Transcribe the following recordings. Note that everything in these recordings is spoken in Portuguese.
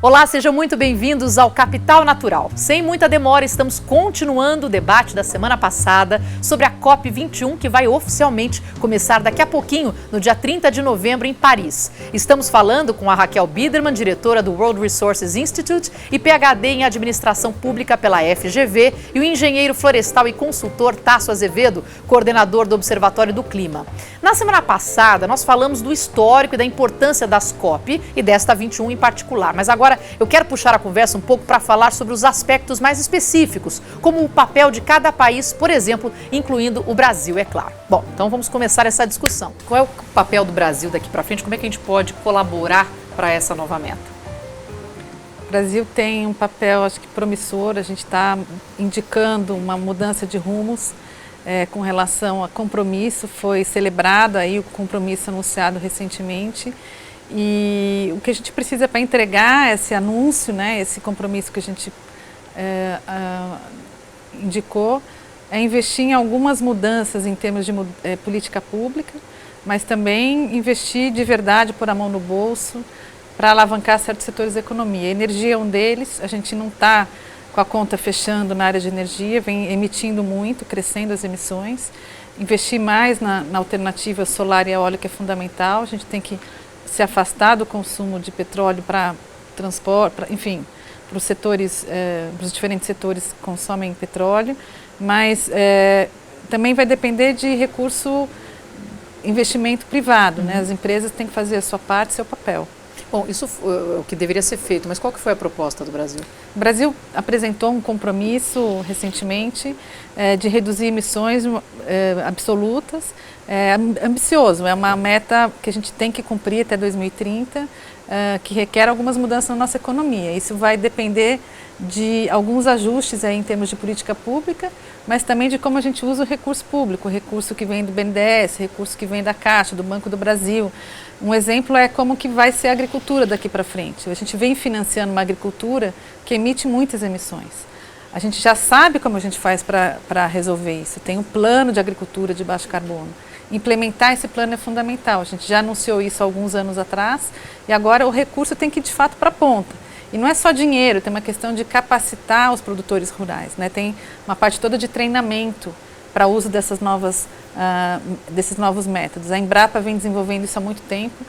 Olá, sejam muito bem-vindos ao Capital Natural. Sem muita demora, estamos continuando o debate da semana passada sobre a COP21, que vai oficialmente começar daqui a pouquinho, no dia 30 de novembro, em Paris. Estamos falando com a Raquel Biderman, diretora do World Resources Institute e PhD em Administração Pública pela FGV, e o engenheiro florestal e consultor Tasso Azevedo, coordenador do Observatório do Clima. Na semana passada, nós falamos do histórico e da importância das COP e desta 21 em particular, mas agora eu quero puxar a conversa um pouco para falar sobre os aspectos mais específicos, como o papel de cada país, por exemplo, incluindo o Brasil, é claro. Bom, então vamos começar essa discussão. Qual é o papel do Brasil daqui para frente? Como é que a gente pode colaborar para essa nova meta? O Brasil tem um papel, acho que promissor. A gente está indicando uma mudança de rumos com relação a compromisso. Foi celebrado aí o compromisso anunciado recentemente. E o que a gente precisa para entregar esse anúncio, né, esse compromisso que a gente indicou, é investir em algumas mudanças em termos de política pública, mas também investir de verdade, pôr a mão no bolso, para alavancar certos setores da economia. A energia é um deles. A gente não está com a conta fechando na área de energia, vem emitindo muito, crescendo as emissões. Investir mais na alternativa solar e eólica é fundamental. A gente tem que se afastar do consumo de petróleo para transporte, enfim, para os setores, para os diferentes setores que consomem petróleo, mas também vai depender de investimento privado, né? As empresas têm que fazer a sua parte, seu papel. Bom, isso é o que deveria ser feito, mas qual que foi a proposta do Brasil? O Brasil apresentou um compromisso recentemente de reduzir emissões absolutas, ambicioso, é uma meta que a gente tem que cumprir até 2030, que requer algumas mudanças na nossa economia. Isso vai depender de alguns ajustes aí em termos de política pública, mas também de como a gente usa o recurso público, o recurso que vem do BNDES, recurso que vem da Caixa, do Banco do Brasil. Um exemplo é como que vai ser a agricultura daqui para frente. A gente vem financiando uma agricultura que emite muitas emissões. A gente já sabe como a gente faz para resolver isso. Tem um plano de agricultura de baixo carbono. Implementar esse plano é fundamental. A gente já anunciou isso há alguns anos atrás e agora o recurso tem que ir de fato para a ponta. E não é só dinheiro, tem uma questão de capacitar os produtores rurais, né? Tem uma parte toda de treinamento para o uso desses novos métodos. A Embrapa vem desenvolvendo isso há muito tempo.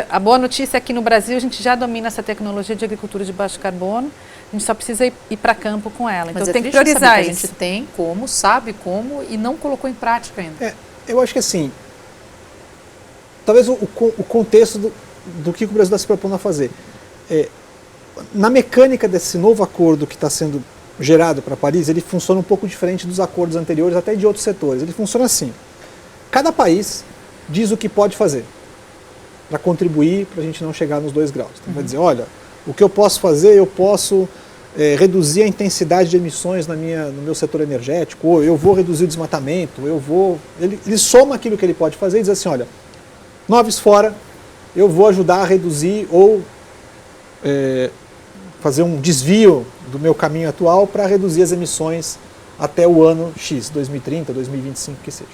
A boa notícia é que no Brasil a gente já domina essa tecnologia de agricultura de baixo carbono, a gente só precisa ir para campo com ela. Então tem que priorizar isso. A gente tem como, sabe como e não colocou em prática ainda. Eu acho que assim, talvez o contexto do que o Brasil está se propondo a fazer. Na mecânica desse novo acordo que está sendo gerado para Paris, ele funciona um pouco diferente dos acordos anteriores, até de outros setores. Ele funciona assim: cada país diz o que pode fazer para contribuir para a gente não chegar nos 2 graus. Então, vai dizer, olha, o que eu posso fazer, eu posso reduzir a intensidade de emissões no meu setor energético, ou eu vou reduzir o desmatamento, ele soma aquilo que ele pode fazer e diz assim, olha, noves fora, eu vou ajudar a reduzir ou fazer um desvio do meu caminho atual para reduzir as emissões até o ano X, 2030, 2025, que seja.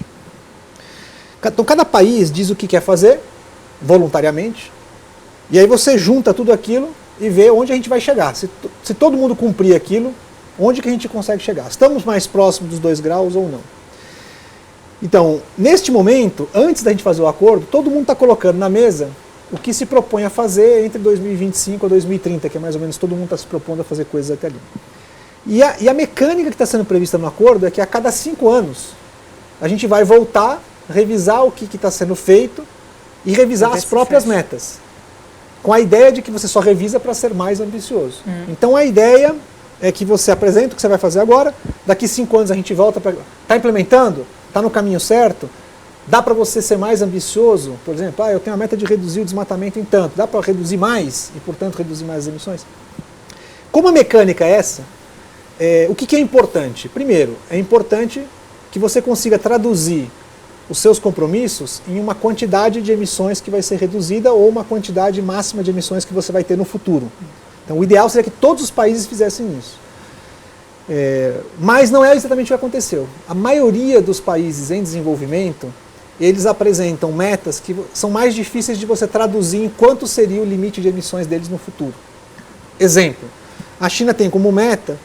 Então cada país diz o que quer fazer, voluntariamente, e aí você junta tudo aquilo e vê onde a gente vai chegar. Se todo mundo cumprir aquilo, onde que a gente consegue chegar? Estamos mais próximos dos 2 graus ou não? Então, neste momento, antes da gente fazer o acordo, todo mundo está colocando na mesa o que se propõe a fazer entre 2025 e 2030, que é mais ou menos todo mundo está se propondo a fazer coisas até ali. E a mecânica que está sendo prevista no acordo é que a cada 5 anos a gente vai voltar, revisar o que está sendo feito e revisar as próprias metas, com a ideia de que você só revisa para ser mais ambicioso. Então a ideia é que você apresenta o que você vai fazer agora, daqui 5 anos a gente volta para... Está implementando? Está no caminho certo? Dá para você ser mais ambicioso? Por exemplo, eu tenho a meta de reduzir o desmatamento em tanto. Dá para reduzir mais e, portanto, reduzir mais as emissões? Como a mecânica é essa, o que é importante? Primeiro, é importante que você consiga traduzir os seus compromissos em uma quantidade de emissões que vai ser reduzida ou uma quantidade máxima de emissões que você vai ter no futuro. Então, o ideal seria que todos os países fizessem isso. Mas não é exatamente o que aconteceu. A maioria dos países em desenvolvimento, eles apresentam metas que são mais difíceis de você traduzir em quanto seria o limite de emissões deles no futuro. Exemplo, a China tem como meta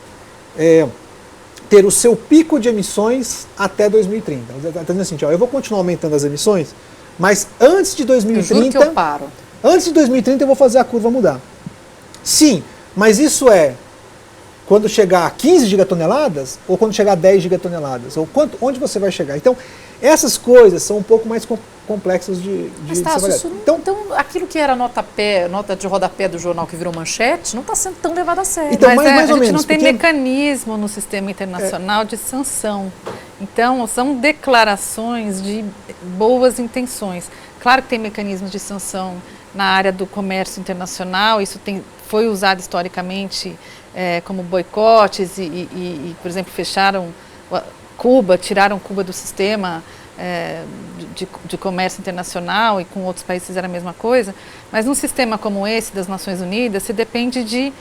ter o seu pico de emissões até 2030. Ela está dizendo assim, eu vou continuar aumentando as emissões, mas antes de 2030... Eu juro que eu paro. Antes de 2030 eu vou fazer a curva mudar. Sim, mas isso quando chegar a 15 gigatoneladas ou quando chegar a 10 gigatoneladas? Ou onde você vai chegar? Então, essas coisas são um pouco mais complexas de Mas, ser avaliadas. Então, aquilo que era nota de rodapé do jornal que virou manchete, não está sendo tão levado a sério. Então, Mas mais ou a gente menos, não tem porque... mecanismo no sistema internacional de sanção. Então, são declarações de boas intenções. Claro que tem mecanismos de sanção na área do comércio internacional, isso foi usado historicamente como boicotes e, por exemplo, fecharam Cuba, tiraram Cuba do sistema de comércio internacional, e com outros países fizeram a mesma coisa, mas num sistema como esse das Nações Unidas, se depende de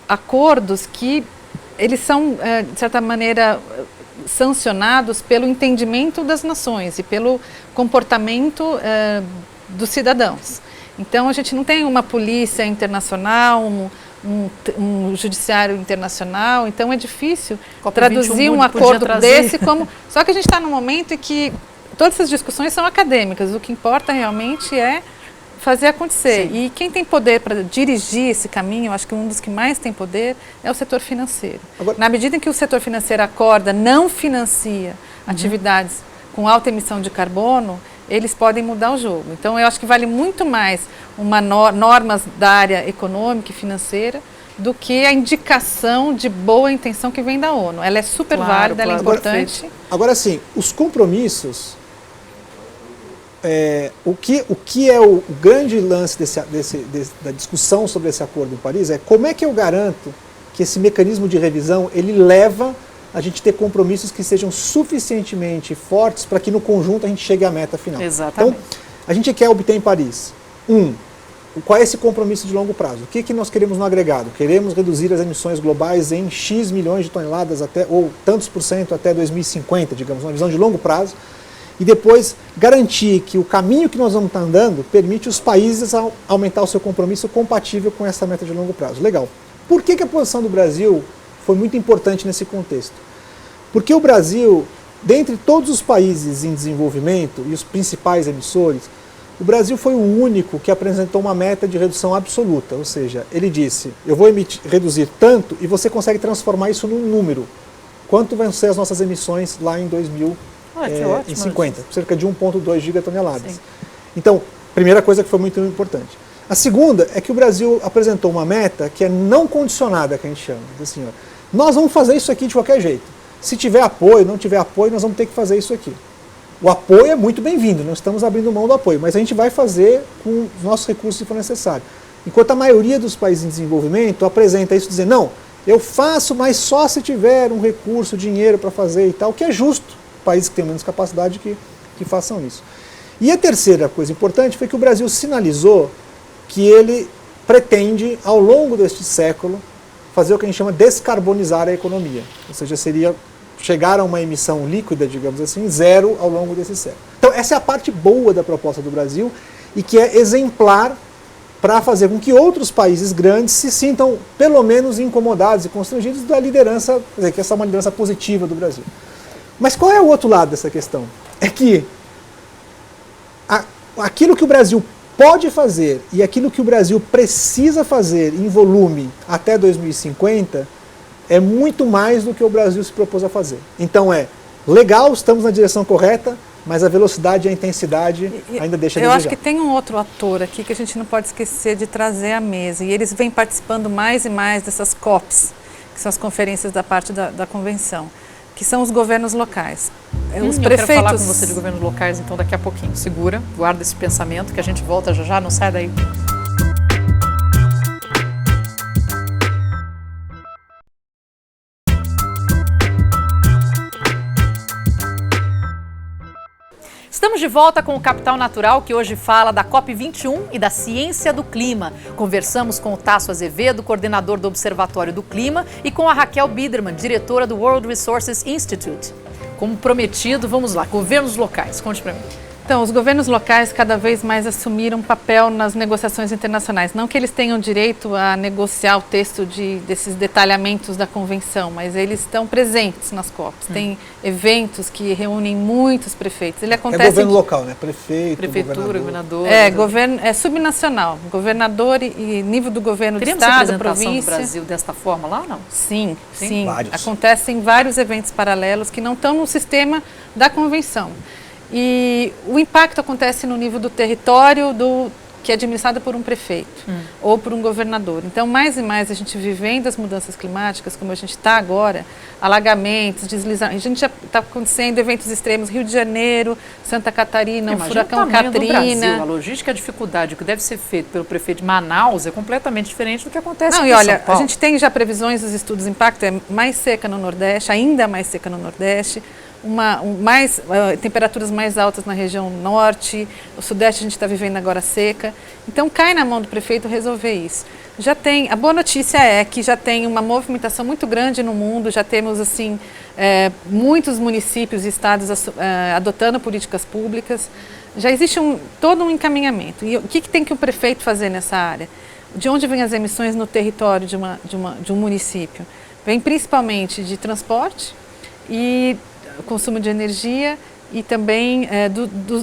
acordos que eles são, de certa maneira, sancionados pelo entendimento das nações e pelo comportamento dos cidadãos. Então, a gente não tem uma polícia internacional, um judiciário internacional, então é difícil traduzir um acordo desse como... Só que a gente está num momento em que todas essas discussões são acadêmicas, o que importa realmente é fazer acontecer. Sim. E quem tem poder para dirigir esse caminho, acho que um dos que mais tem poder é o setor financeiro. Agora, na medida em que o setor financeiro acorda, não financia atividades com alta emissão de carbono, eles podem mudar o jogo. Então, eu acho que vale muito mais normas da área econômica e financeira do que a indicação de boa intenção que vem da ONU. Ela é super válida, ela é importante. Agora, sim, os compromissos, o que é o grande lance da discussão sobre esse acordo em Paris é como é que eu garanto que esse mecanismo de revisão, ele leva a gente ter compromissos que sejam suficientemente fortes para que no conjunto a gente chegue à meta final. Exatamente. Então, a gente quer obter em Paris, qual é esse compromisso de longo prazo? O que nós queremos no agregado? Queremos reduzir as emissões globais em X milhões de toneladas ou tantos por cento até 2050, digamos, uma visão de longo prazo, e depois garantir que o caminho que nós vamos estar andando permite os países aumentar o seu compromisso compatível com essa meta de longo prazo. Legal. Por que a posição do Brasil foi muito importante nesse contexto? Porque o Brasil, dentre todos os países em desenvolvimento e os principais emissores, o Brasil foi o único que apresentou uma meta de redução absoluta, ou seja, ele disse, eu vou reduzir tanto e você consegue transformar isso num número. Quanto vão ser as nossas emissões lá em 2050? Cerca de 1,2 gigatoneladas. Sim. Então, primeira coisa que foi muito importante. A segunda é que o Brasil apresentou uma meta que é não condicionada, que a gente chama. Assim, nós vamos fazer isso aqui de qualquer jeito. Se tiver apoio, não tiver apoio, nós vamos ter que fazer isso aqui. O apoio é muito bem-vindo, não estamos abrindo mão do apoio, mas a gente vai fazer com os nossos recursos se for necessário. Enquanto a maioria dos países em desenvolvimento apresenta isso dizendo, não, eu faço, mas só se tiver um recurso, dinheiro para fazer e tal, que é justo, países que têm menos capacidade que façam isso. E a terceira coisa importante foi que o Brasil sinalizou que ele pretende, ao longo deste século, fazer o que a gente chama de descarbonizar a economia. Ou seja, seria chegar a uma emissão líquida, digamos assim, zero ao longo desse século. Então, essa é a parte boa da proposta do Brasil e que é exemplar para fazer com que outros países grandes se sintam, pelo menos, incomodados e constrangidos da liderança, quer dizer, que essa é uma liderança positiva do Brasil. Mas qual é o outro lado dessa questão? É que aquilo que o Brasil pode fazer e aquilo que o Brasil precisa fazer em volume até 2050 é muito mais do que o Brasil se propôs a fazer. Então legal, estamos na direção correta, mas a velocidade e a intensidade ainda deixa a desejar. Eu acho que tem um outro ator aqui que a gente não pode esquecer de trazer à mesa, e eles vêm participando mais e mais dessas COPs, que são as conferências da parte da convenção, que são os governos locais. Os prefeitos... Eu quero falar com você de governos locais, então daqui a pouquinho. Segura, guarda esse pensamento, que a gente volta já, não sai daí. Estamos de volta com o Capital Natural, que hoje fala da COP21 e da ciência do clima. Conversamos com o Tasso Azevedo, coordenador do Observatório do Clima, e com a Raquel Biderman, diretora do World Resources Institute. Como prometido, vamos lá, governos locais, conte para mim. Então, os governos locais cada vez mais assumiram papel nas negociações internacionais. Não que eles tenham direito a negociar o texto desses detalhamentos da convenção, mas eles estão presentes nas COPs. Tem eventos que reúnem muitos prefeitos. Ele acontece governo local, né? Prefeito, prefeitura, governador. Governo, é subnacional. Governador e nível do governo Teremos do estado, representação província. do Brasil desta forma lá ou não? Sim. Vários. Acontecem vários eventos paralelos que não estão no sistema da convenção. E o impacto acontece no nível do território que é administrado por um prefeito ou por um governador. Então, mais e mais a gente vivendo as mudanças climáticas, como a gente está agora, alagamentos, deslizamentos, a gente já está acontecendo eventos extremos, Rio de Janeiro, Santa Catarina, o furacão Katrina. A logística e a dificuldade, o que deve ser feito pelo prefeito de Manaus é completamente diferente do que acontece Não, aqui e olha, em São Paulo. a gente tem já previsões dos estudos de impacto, é mais seca no Nordeste, ainda mais seca no Nordeste, temperaturas mais altas na região norte, o Sudeste a gente está vivendo agora seca. Então cai na mão do prefeito resolver isso. A boa notícia é que já tem uma movimentação muito grande no mundo, já temos assim muitos municípios e estados adotando políticas públicas, já existe todo um encaminhamento. E o que tem que o prefeito fazer nessa área? De onde vêm as emissões no território de um município? Vem principalmente de transporte e consumo de energia e também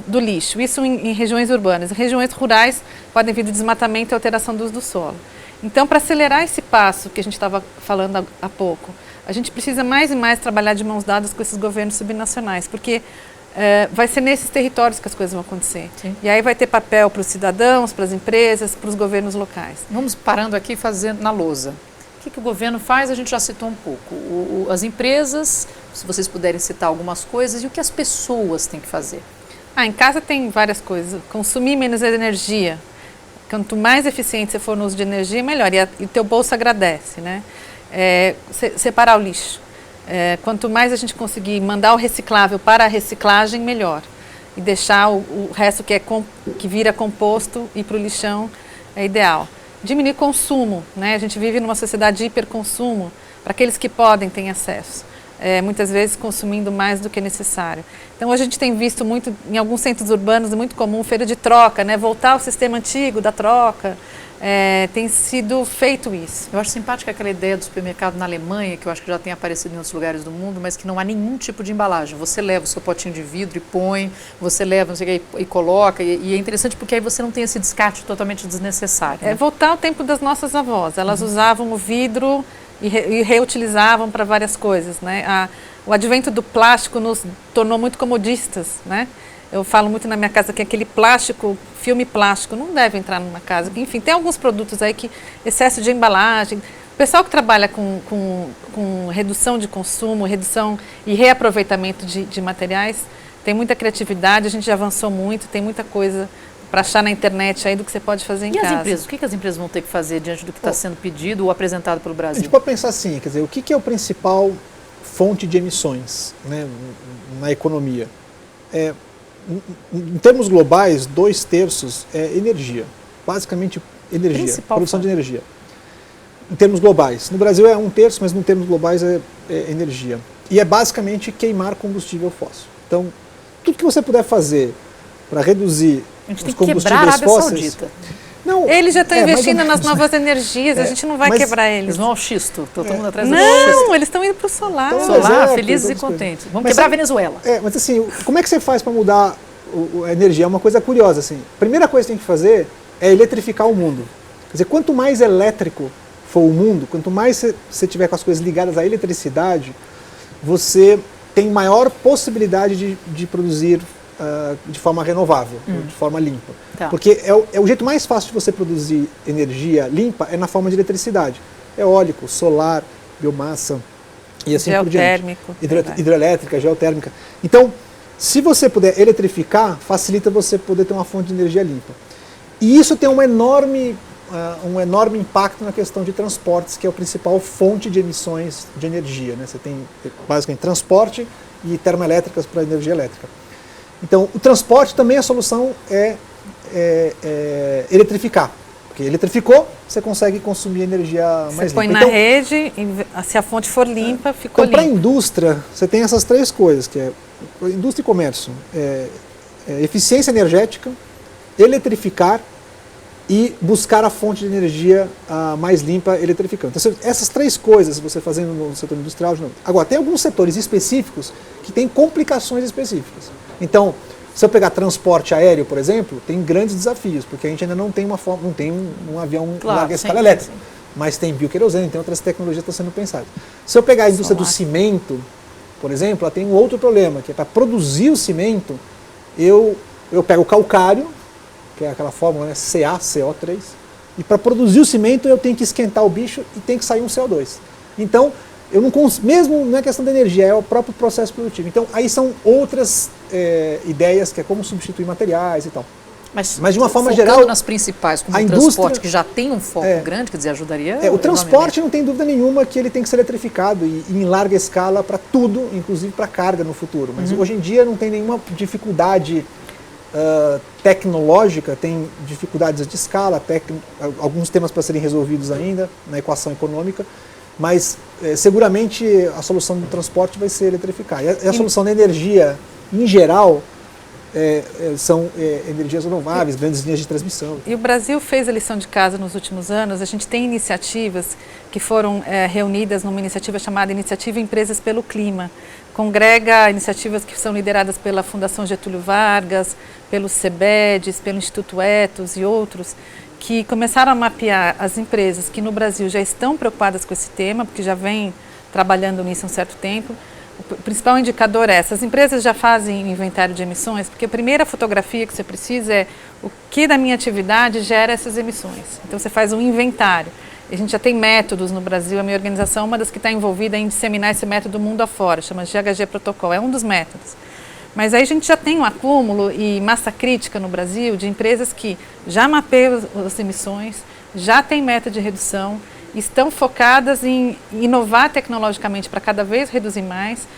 do lixo. Isso em regiões urbanas. Em regiões rurais podem vir do desmatamento e alteração do uso do solo. Então, para acelerar esse passo que a gente estava falando há pouco, a gente precisa mais e mais trabalhar de mãos dadas com esses governos subnacionais, porque vai ser nesses territórios que as coisas vão acontecer. Sim. E aí vai ter papel para os cidadãos, para as empresas, para os governos locais. Vamos parando aqui e fazendo na lousa. O que o governo faz, a gente já citou um pouco. As empresas, se vocês puderem citar algumas coisas, e o que as pessoas têm que fazer? Em casa tem várias coisas. Consumir menos energia. Quanto mais eficiente você for no uso de energia, melhor. E o teu bolso agradece, né? Separar o lixo. Quanto mais a gente conseguir mandar o reciclável para a reciclagem, melhor. E deixar o resto que vira composto e para o lixão é ideal. Diminuir o consumo, né? A gente vive numa sociedade de hiperconsumo, para aqueles que podem, têm acesso. Muitas vezes consumindo mais do que necessário. Então, hoje a gente tem visto muito, em alguns centros urbanos, é muito comum, feira de troca, né? Voltar ao sistema antigo da troca. Tem sido feito isso. Eu acho simpática aquela ideia do supermercado na Alemanha, que eu acho que já tem aparecido em outros lugares do mundo, mas que não há nenhum tipo de embalagem. Você leva o seu potinho de vidro e põe, você leva, não sei o que, e coloca. E é interessante porque aí você não tem esse descarte totalmente desnecessário. Né? Voltar ao tempo das nossas avós. Elas usavam o vidro e reutilizavam para várias coisas, né? O advento do plástico nos tornou muito comodistas, né? Eu falo muito na minha casa que aquele plástico, filme plástico, não deve entrar numa casa. Enfim, tem alguns produtos aí que excesso de embalagem. O pessoal que trabalha com redução de consumo, redução e reaproveitamento de materiais, tem muita criatividade, a gente já avançou muito, tem muita coisa para achar na internet aí do que você pode fazer em casa. E as empresas? O que as empresas vão ter que fazer diante do que está sendo pedido ou apresentado pelo Brasil? A gente pode pensar assim, quer dizer, o que é o principal fonte de emissões, né, na economia? Em termos globais, 2/3 é energia. Basicamente, energia, produção de energia. Em termos globais. No Brasil é 1/3, mas em termos globais é energia. E é basicamente queimar combustível fóssil. Então, tudo que você puder fazer para reduzir os combustíveis fósseis... Não, eles já estão investindo nas novas energias, a gente não vai quebrar eles. Eles vão ao xisto, todo mundo atrás do xisto. Não, eles estão indo para o solar. Solar, felizes e contentes. Vamos quebrar a Venezuela. Mas assim, como é que você faz para mudar a energia? É uma coisa curiosa, assim. A primeira coisa que tem que fazer é eletrificar o mundo. Quer dizer, quanto mais elétrico for o mundo, quanto mais você tiver com as coisas ligadas à eletricidade, você tem maior possibilidade de produzir de forma renovável, de forma limpa. Tá. Porque é o jeito mais fácil de você produzir energia limpa é na forma de eletricidade. Eólico, solar, biomassa e assim por diante. Hidrelétrica, geotérmica. Então, se você puder eletrificar, facilita você poder ter uma fonte de energia limpa. E isso tem um enorme impacto na questão de transportes, que é a principal fonte de emissões de energia, né? Você tem basicamente transporte e termoelétricas para energia elétrica. Então, o transporte também, a solução é eletrificar. Porque eletrificou, você consegue consumir energia mais limpa. Você põe na rede, se a fonte for limpa, ficou limpa. Para a indústria, você tem essas três coisas, que é indústria e comércio. eficiência energética, eletrificar e buscar a fonte de energia mais limpa eletrificando. Então, essas 3 coisas você fazendo no setor industrial. Agora, tem alguns setores específicos que têm complicações específicas. Então, se eu pegar transporte aéreo, por exemplo, tem grandes desafios, porque a gente ainda não tem um avião em larga escala elétrica, mas tem bioquerosene, tem outras tecnologias que estão sendo pensadas. Se eu pegar a indústria do cimento, por exemplo, ela tem um outro problema, que é para produzir o cimento, eu pego o calcário, que é aquela fórmula, né, CaCO3, e para produzir o cimento eu tenho que esquentar o bicho e tem que sair um CO2. Então, eu não consigo, mesmo não é questão de energia, é o próprio processo produtivo. Então, aí são outras ideias, que é como substituir materiais e tal. Mas de uma forma focando geral, nas principais, como a o indústria, transporte, que já tem um foco grande, quer dizer, ajudaria. O transporte não tem dúvida nenhuma que ele tem que ser eletrificado e em larga escala para tudo, inclusive para carga no futuro. Mas hoje em dia não tem nenhuma dificuldade tecnológica, tem dificuldades de escala, alguns temas para serem resolvidos ainda na equação econômica, mas seguramente a solução do transporte vai ser eletrificar. E a solução da energia, em geral, são energias renováveis, grandes linhas de transmissão. E o Brasil fez a lição de casa nos últimos anos. A gente tem iniciativas que foram reunidas numa iniciativa chamada Iniciativa Empresas pelo Clima. Congrega iniciativas que são lideradas pela Fundação Getúlio Vargas, pelo CEBEDES, pelo Instituto Ethos e outros, que começaram a mapear as empresas que no Brasil já estão preocupadas com esse tema, porque já vêm trabalhando nisso há um certo tempo. O principal indicador é, essas empresas já fazem inventário de emissões, porque a primeira fotografia que você precisa é o que da minha atividade gera essas emissões. Então você faz um inventário. A gente já tem métodos no Brasil, a minha organização é uma das que está envolvida em disseminar esse método mundo afora, chama GHG Protocol, é um dos métodos. Mas aí a gente já tem um acúmulo e massa crítica no Brasil de empresas que já mapeiam as emissões, já tem meta de redução, estão focadas em inovar tecnologicamente para cada vez reduzir mais,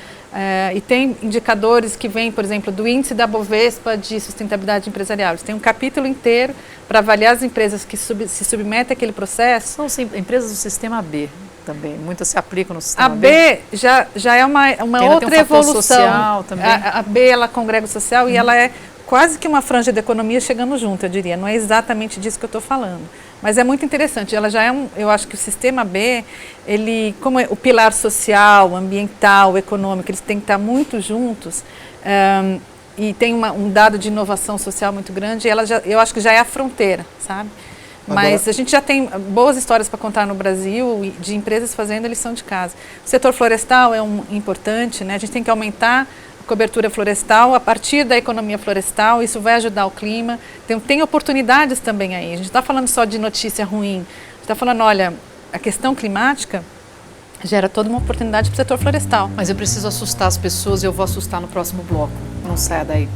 e tem indicadores que vêm, por exemplo, do índice da Bovespa de sustentabilidade empresarial. Eles têm um capítulo inteiro para avaliar as empresas que se submetem àquele processo. São empresas do sistema B também, muitas se aplicam no sistema B. A B já é uma outra evolução. Social também. A B, ela congrega o social e ela é quase que uma franja da economia chegando junto, eu diria. Não é exatamente disso que eu estou falando. Mas é muito interessante, ela já é eu acho que o sistema B, ele, como é o pilar social, ambiental, econômico, eles têm que estar muito juntos, e tem um dado de inovação social muito grande, eu acho que já é a fronteira, sabe? Mas agora, a gente já tem boas histórias para contar no Brasil, de empresas fazendo a lição de casa. O setor florestal é importante, né? A gente tem que aumentar cobertura florestal, a partir da economia florestal, isso vai ajudar o clima. Tem oportunidades também aí, a gente não está falando só de notícia ruim, a gente está falando, olha, a questão climática gera toda uma oportunidade para o setor florestal. Mas eu preciso assustar as pessoas e eu vou assustar no próximo bloco, não saia daí.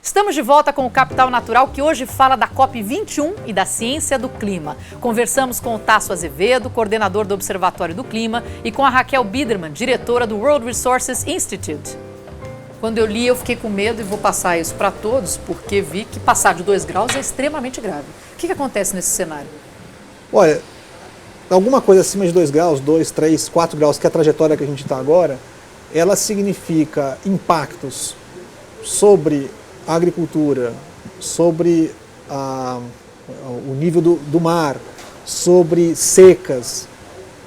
Estamos de volta com o Capital Natural, que hoje fala da COP21 e da ciência do clima. Conversamos com o Tasso Azevedo, coordenador do Observatório do Clima, e com a Raquel Biderman, diretora do World Resources Institute. Quando eu li, eu fiquei com medo e vou passar isso para todos, porque vi que passar de 2 graus é extremamente grave. O que acontece nesse cenário? Olha, alguma coisa acima de 2 graus, 2, 3, 4 graus, que é a trajetória que a gente está agora, ela significa impactos sobre a agricultura, sobre o nível do mar, sobre secas,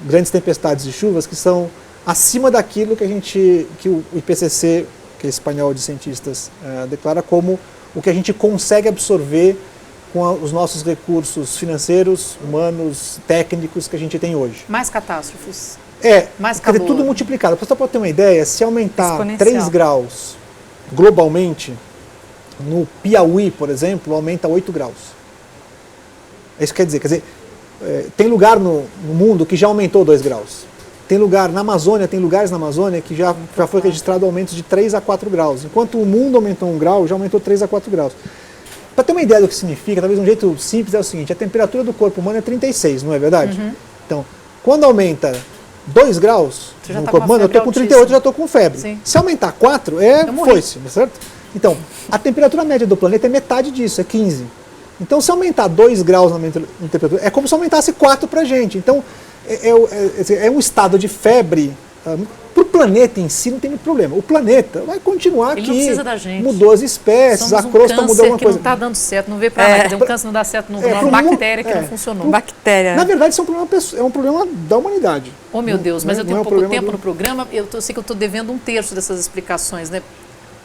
grandes tempestades de chuvas que são acima daquilo que o IPCC, que é esse painel de cientistas, declara como o que a gente consegue absorver com os nossos recursos financeiros, humanos, técnicos que a gente tem hoje. Mais catástrofes. Mais calor. Tudo multiplicado. Para você ter uma ideia, se aumentar 3 graus globalmente, no Piauí, por exemplo, aumenta 8 graus. Isso quer dizer, tem lugar no mundo que já aumentou 2 graus. Tem lugar na Amazônia, tem lugares na Amazônia que já foi registrado aumentos de 3 a 4 graus. Enquanto o mundo aumentou 1 grau, já aumentou 3 a 4 graus. Para ter uma ideia do que significa, talvez um jeito simples é o seguinte, a temperatura do corpo humano é 36, não é verdade? Uhum. Então, quando aumenta 2 graus no corpo humano, eu estou com 38, já estou com febre. Sim. Se aumentar 4, foi-se, certo? Então, a temperatura média do planeta é metade disso, é 15. Então, se aumentar 2 graus na temperatura, é como se aumentasse 4 para a gente. Então, é um estado de febre. Para o planeta em si não tem muito problema. O planeta vai continuar aqui. Ele não precisa da gente. Mudou as espécies, a crosta mudou alguma que coisa. Não está dando certo, não veio para lá. Quer dizer, um câncer não dá certo numa bactéria que não funcionou. Bactéria. Na verdade, isso é um problema da humanidade. Oh, meu Deus, mas eu tenho pouco tempo no programa, eu sei que eu estou devendo 1/3 dessas explicações, né?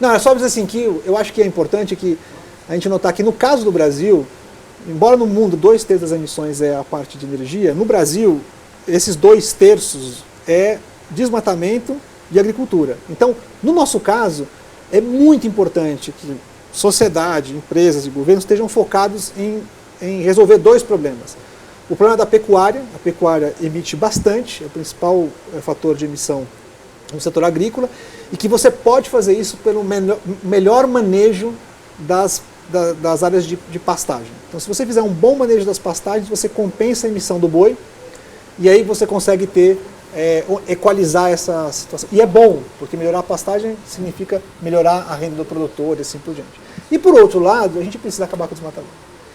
Não, é só dizer assim que eu acho que é importante que a gente notar que no caso do Brasil, embora no mundo 2/3 das emissões é a parte de energia, no Brasil, esses 2/3 é desmatamento e agricultura. Então, no nosso caso, é muito importante que sociedade, empresas e governos estejam focados em resolver 2 problemas. O problema da pecuária, a pecuária emite bastante, é o principal fator de emissão no setor agrícola, e que você pode fazer isso pelo melhor manejo das áreas de pastagem. Então, se você fizer um bom manejo das pastagens, você compensa a emissão do boi, e aí você consegue equalizar essa situação. E é bom, porque melhorar a pastagem significa melhorar a renda do produtor e assim por diante. E por outro lado, a gente precisa acabar com o desmatamento.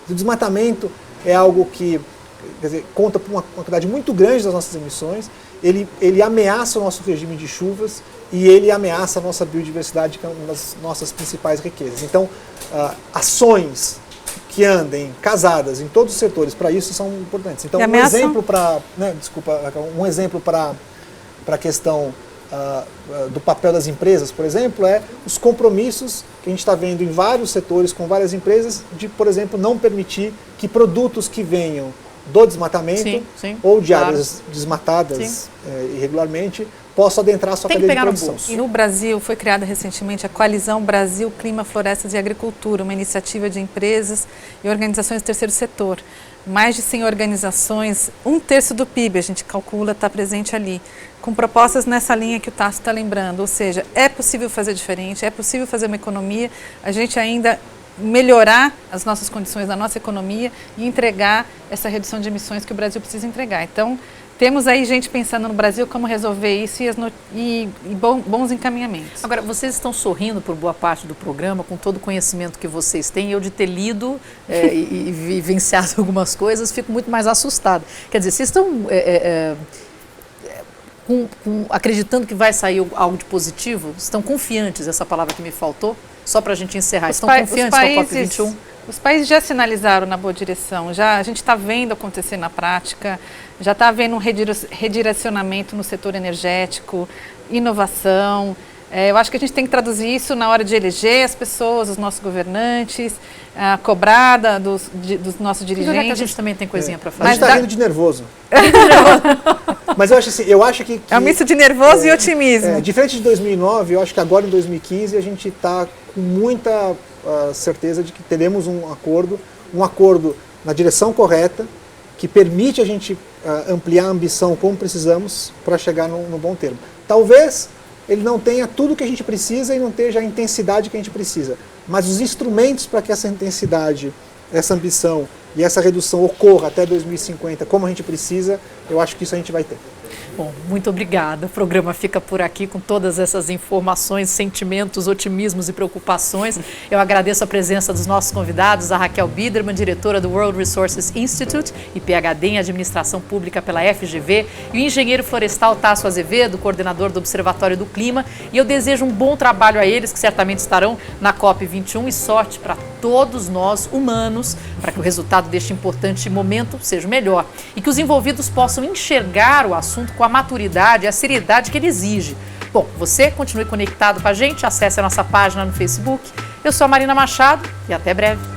O desmatamento é algo que, quer dizer, conta por uma quantidade muito grande das nossas emissões, ele ameaça o nosso regime de chuvas e ele ameaça a nossa biodiversidade, que é uma das nossas principais riquezas. Então, ações que andem casadas em todos os setores para isso são importantes. Então, um exemplo para a questão do papel das empresas, por exemplo, é os compromissos que a gente está vendo em vários setores com várias empresas de, por exemplo, não permitir que produtos que venham do desmatamento ou de áreas desmatadas irregularmente possam adentrar a sua cadeia de produção. E no Brasil foi criada recentemente a Coalizão Brasil Clima, Florestas e Agricultura, uma iniciativa de empresas e organizações do terceiro setor. Mais de 100 organizações, 1/3 do PIB, a gente calcula, está presente ali, com propostas nessa linha que o Tasso está lembrando. Ou seja, é possível fazer diferente, é possível fazer uma economia, a gente ainda melhorar as nossas condições da nossa economia e entregar essa redução de emissões que o Brasil precisa entregar. Então, temos aí gente pensando no Brasil como resolver isso e bons encaminhamentos. Agora, vocês estão sorrindo por boa parte do programa, com todo o conhecimento que vocês têm. Eu, de ter lido e vivenciado algumas coisas, fico muito mais assustada. Quer dizer, vocês estão acreditando que vai sair algo de positivo? Estão confiantes, essa palavra que me faltou? Só para a gente encerrar. Estão confiantes com a COP21? Os países já sinalizaram na boa direção, a gente está vendo acontecer na prática, já está havendo um redirecionamento no setor energético, inovação. Eu acho que a gente tem que traduzir isso na hora de eleger as pessoas, os nossos governantes, a cobrada dos nossos dirigentes. Que a gente também tem coisinha para fazer. A gente está rindo de nervoso. Mas eu acho que é um misto de nervoso e otimismo. Diferente de 2009, eu acho que agora em 2015 a gente está com muita certeza de que teremos um acordo na direção correta, que permite a gente ampliar a ambição como precisamos para chegar no bom termo. Talvez ele não tenha tudo que a gente precisa e não tenha a intensidade que a gente precisa, mas os instrumentos para que essa intensidade, essa ambição e essa redução ocorra até 2050 como a gente precisa, eu acho que isso a gente vai ter. Bom, muito obrigada. O programa fica por aqui com todas essas informações, sentimentos, otimismos e preocupações. Eu agradeço a presença dos nossos convidados, a Raquel Biderman, diretora do World Resources Institute e PhD em Administração Pública pela FGV, e o engenheiro florestal Tasso Azevedo, coordenador do Observatório do Clima. E eu desejo um bom trabalho a eles, que certamente estarão na COP21, e sorte para todos nós, humanos, para que o resultado deste importante momento seja o melhor e que os envolvidos possam enxergar o assunto com a maturidade e a seriedade que ele exige. Bom, você continue conectado com a gente, acesse a nossa página no Facebook. Eu sou a Marina Machado e até breve.